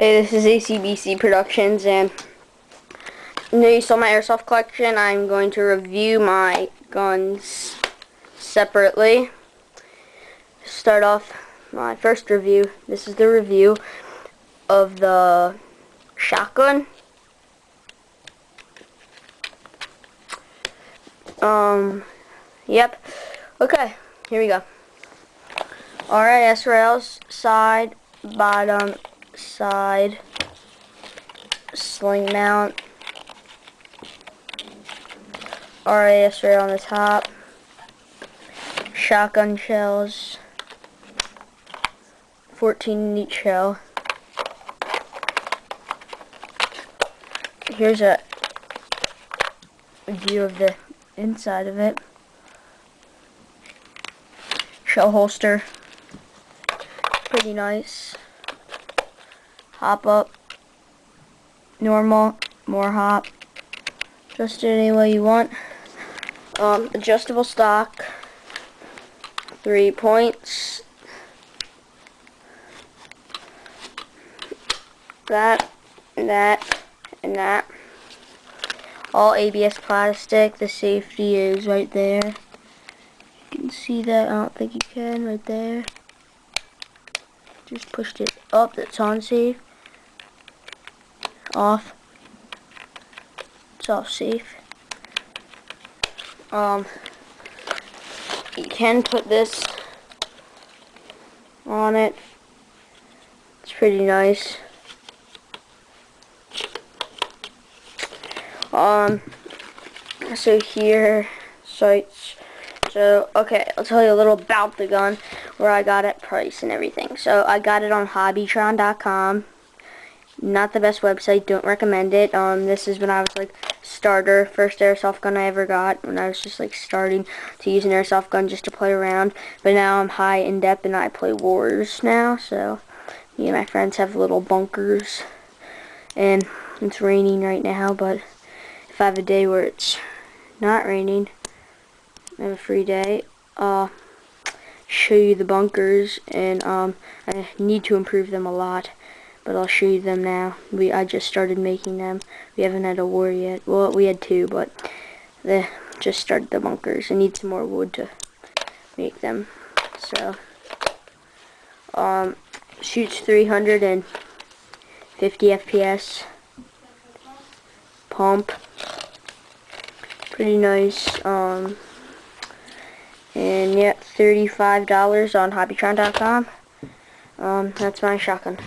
Hey, this is ACBC Productions, and you saw my airsoft collection. I'm going to review my guns separately. Start off my first review. This is the review of the shotgun. Yep. Okay, here we go. Alright, S-rails, side, bottom, side, sling mount, RAS rail on the top, shotgun shells, 14 in each shell. Here's a view of the inside of it. Shell holster, pretty nice. Hop up, normal, more hop, adjust it any way you want. Adjustable stock, 3 points, that, and that, and that. All ABS plastic. The safety is right there. You can see that. I don't think you can. Right there. Just pushed it up. That's on safe. Off. It's off safe. You can put this on it. It's pretty nice. So here, sights. So, okay, I'll tell you a little about the gun, where I got it, price, and everything. So, I got it on hobbytron.com. Not the best website, don't recommend it. This is when I was, like, starter, first airsoft gun I ever got, when I was just, like, starting to use an airsoft gun just to play around. But now I'm high in depth, and I play wars now, so me and my friends have little bunkers. And it's raining right now, but if I have a day where it's not raining, I have a free day, show you the bunkers, and I need to improve them a lot, but I'll show you them now. I just started making them. We haven't had a war yet. Well, we had 2, but they just started the bunkers. I need some more wood to make them. So, shoots 350 FPS. Pump. Pretty nice. And yeah, $35 on hobbytron.com. That's my shotgun.